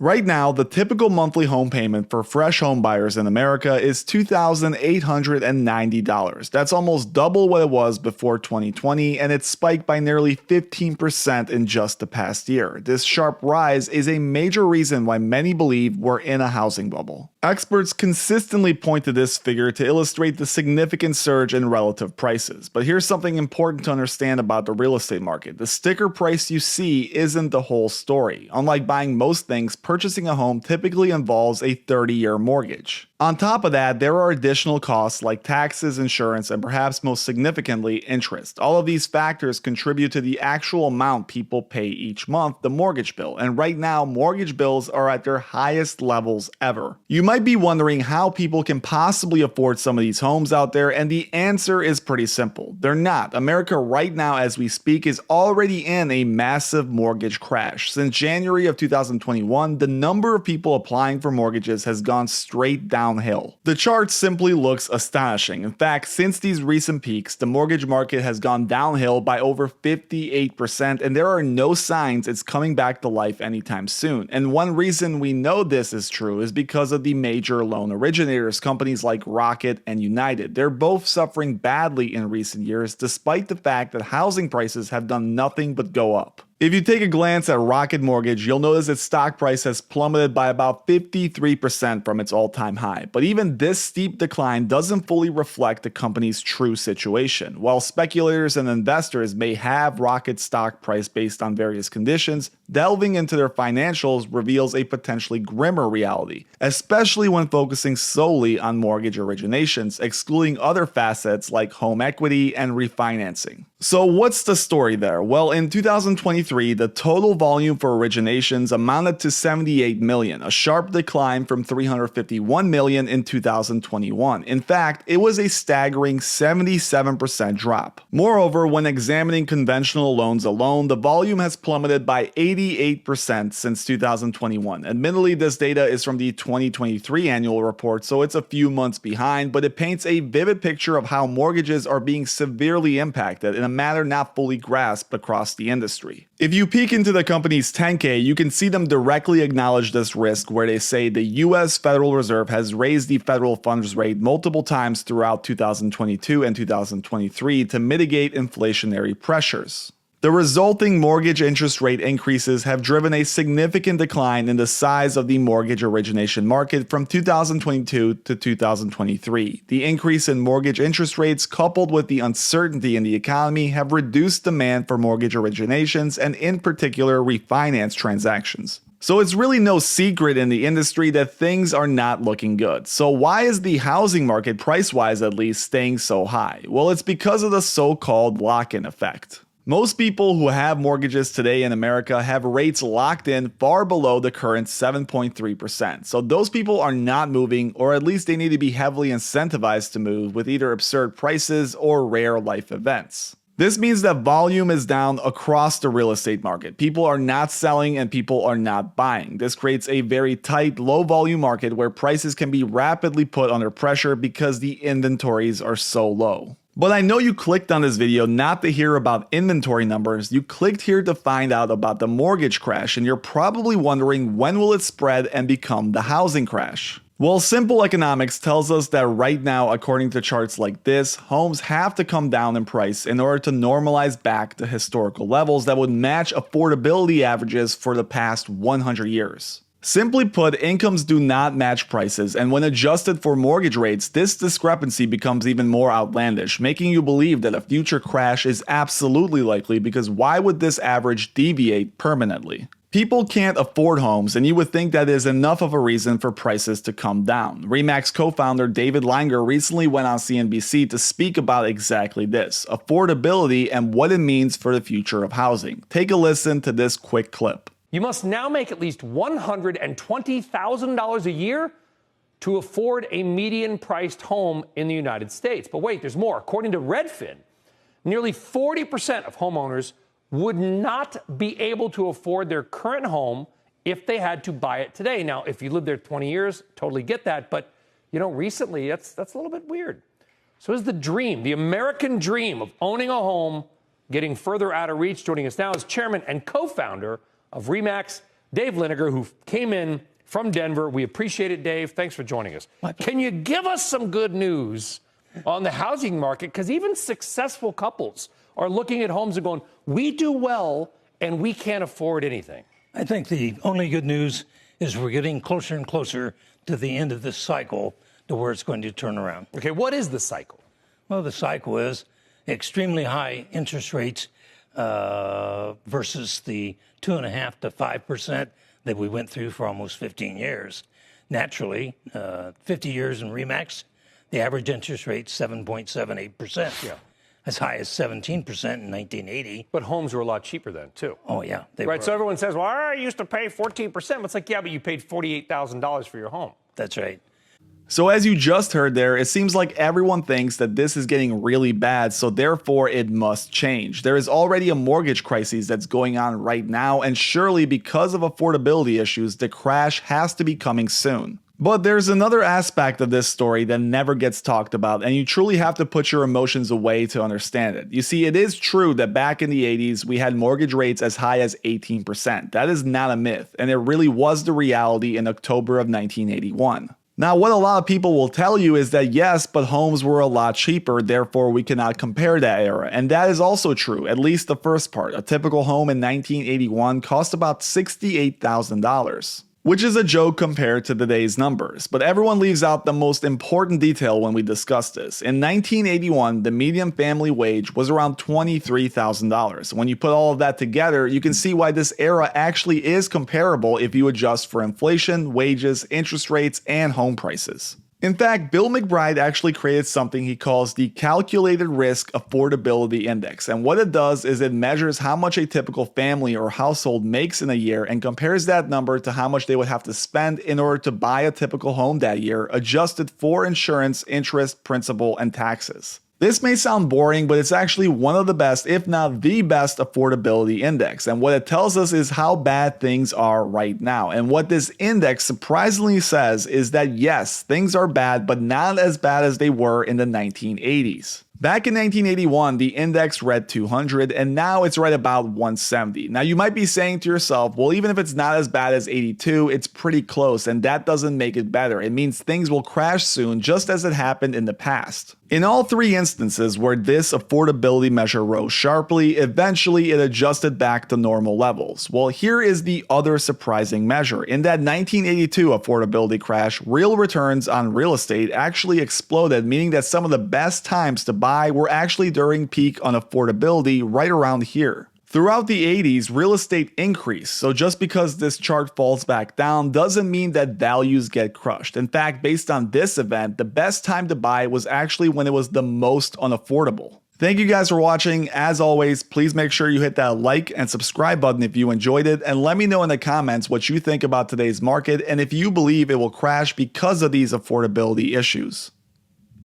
Right now, the typical monthly home payment for fresh home buyers in America is $2,890. That's almost double what it was before 2020, and it spiked by nearly 15% in just the past year. This sharp rise is a major reason why many believe we're in a housing bubble. Experts consistently point to this figure to illustrate the significant surge in relative prices. But here's something important to understand about the real estate market. The sticker price you see isn't the whole story. Unlike buying most things, purchasing a home typically involves a 30-year mortgage. On top of that, there are additional costs like taxes, insurance, and perhaps most significantly, interest. All of these factors contribute to the actual amount people pay each month, the mortgage bill. And right now, mortgage bills are at their highest levels ever. You might be wondering how people can possibly afford some of these homes out there, and the answer is pretty simple. They're not. America right now, as we speak, is already in a massive mortgage crash. Since January of 2021, the number of people applying for mortgages has gone straight downhill. The chart simply looks astonishing. In fact, since these recent peaks, the mortgage market has gone downhill by over 58%, and there are no signs it's coming back to life anytime soon. And one reason we know this is true is because of the major loan originators, companies like Rocket and United. They're both suffering badly in recent years, despite the fact that housing prices have done nothing but go up. If you take a glance at Rocket Mortgage, you'll notice its stock price has plummeted by about 53% from its all-time high. But even this steep decline doesn't fully reflect the company's true situation. While speculators and investors may have Rocket's stock price based on various conditions, delving into their financials reveals a potentially grimmer reality, especially when focusing solely on mortgage originations, excluding other facets like home equity and refinancing. So what's the story there? Well, in 2023, the total volume for originations amounted to 78 million, a sharp decline from 351 million in 2021. In fact, it was a staggering 77% drop. Moreover, when examining conventional loans alone, the volume has plummeted by 88% since 2021. Admittedly, this data is from the 2023 annual report, so it's a few months behind, but it paints a vivid picture of how mortgages are being severely impacted in a manner not fully grasped across the industry. If you peek into the company's 10K, you can see them directly acknowledge this risk, where they say the US Federal Reserve has raised the federal funds rate multiple times throughout 2022 and 2023 to mitigate inflationary pressures. The resulting mortgage interest rate increases have driven a significant decline in the size of the mortgage origination market from 2022 to 2023. The increase in mortgage interest rates, coupled with the uncertainty in the economy, have reduced demand for mortgage originations and, in particular, refinance transactions. So it's really no secret in the industry that things are not looking good. So why is the housing market, price-wise at least, staying so high? Well, it's because of the so-called lock-in effect. Most people who have mortgages today in America have rates locked in far below the current 7.3%. So those people are not moving, or at least they need to be heavily incentivized to move with either absurd prices or rare life events. This means that volume is down across the real estate market. People are not selling and people are not buying. This creates a very tight, low volume market where prices can be rapidly put under pressure because the inventories are so low. But I know you clicked on this video not to hear about inventory numbers. You clicked here to find out about the mortgage crash, and you're probably wondering, when will it spread and become the housing crash? Well, simple economics tells us that right now, according to charts like this, homes have to come down in price in order to normalize back to historical levels that would match affordability averages for the past 100 years. Simply put, incomes do not match prices, and when adjusted for mortgage rates, this discrepancy becomes even more outlandish, making you believe that a future crash is absolutely likely, because why would this average deviate permanently? People can't afford homes, and you would think that is enough of a reason for prices to come down. RE/MAX co-founder David Langer recently went on CNBC to speak about exactly this, affordability and what it means for the future of housing. Take a listen to this quick clip. You must now make at least $120,000 a year to afford a median-priced home in the United States. But wait, there's more. According to Redfin, nearly 40% of homeowners would not be able to afford their current home if they had to buy it today. Now, if you lived there 20 years, totally get that. But, recently, that's a little bit weird. So is the dream, the American dream of owning a home, getting further out of reach? Joining us now is chairman and co-founder of RE/MAX, Dave Liniger, who came in from Denver. We appreciate it, Dave. Thanks for joining us. Can you give us some good news on the housing market? Because even successful couples are looking at homes and going, we do well and we can't afford anything. I think the only good news is we're getting closer and closer to the end of this cycle to where it's going to turn around. Okay, what is the cycle? Well, the cycle is extremely high interest rates versus the 2.5% to 5% that we went through for almost 15 years. Naturally, 50 years in RE/MAX, the average interest rate 7.78%. Yeah. As high as 17% in 1980. But homes were a lot cheaper then, too. Oh, yeah. Right, were. so everyone says, well, I used to pay 14%. It's like, yeah, but you paid $48,000 for your home. That's right. So as you just heard there, it seems like everyone thinks that this is getting really bad, so therefore it must change. There is already a mortgage crisis that's going on right now, and surely because of affordability issues, the crash has to be coming soon. But there's another aspect of this story that never gets talked about, and you truly have to put your emotions away to understand it. You see, it is true that back in the 80s, we had mortgage rates as high as 18%. That is not a myth, and it really was the reality in October of 1981. Now, what a lot of people will tell you is that yes, but homes were a lot cheaper, therefore we cannot compare that era. And that is also true, at least the first part. A typical home in 1981 cost about $68,000. Which is a joke compared to today's numbers, but everyone leaves out the most important detail when we discuss this. In 1981, the median family wage was around $23,000. When you put all of that together, you can see why this era actually is comparable if you adjust for inflation, wages, interest rates, and home prices. In fact, Bill McBride actually created something he calls the Calculated Risk Affordability Index, and what it does is it measures how much a typical family or household makes in a year and compares that number to how much they would have to spend in order to buy a typical home that year, adjusted for insurance, interest, principal, and taxes. This may sound boring, but it's actually one of the best, if not the best, affordability index. And what it tells us is how bad things are right now. And what this index surprisingly says is that yes, things are bad, but not as bad as they were in the 1980s. Back in 1981, the index read 200, and now it's right about 170. Now you might be saying to yourself, well, even if it's not as bad as 82, it's pretty close, and that doesn't make it better. It means things will crash soon, just as it happened in the past. In all three instances where this affordability measure rose sharply, eventually it adjusted back to normal levels. Well, here is the other surprising measure. In that 1982 affordability crash, real returns on real estate actually exploded, meaning that some of the best times to buy were actually during peak unaffordability right around here. Throughout the 80s, real estate increased, so just because this chart falls back down doesn't mean that values get crushed. In fact, based on this event, the best time to buy was actually when it was the most unaffordable. Thank you guys for watching. As always, please make sure you hit that like and subscribe button if you enjoyed it, and let me know in the comments what you think about today's market and if you believe it will crash because of these affordability issues.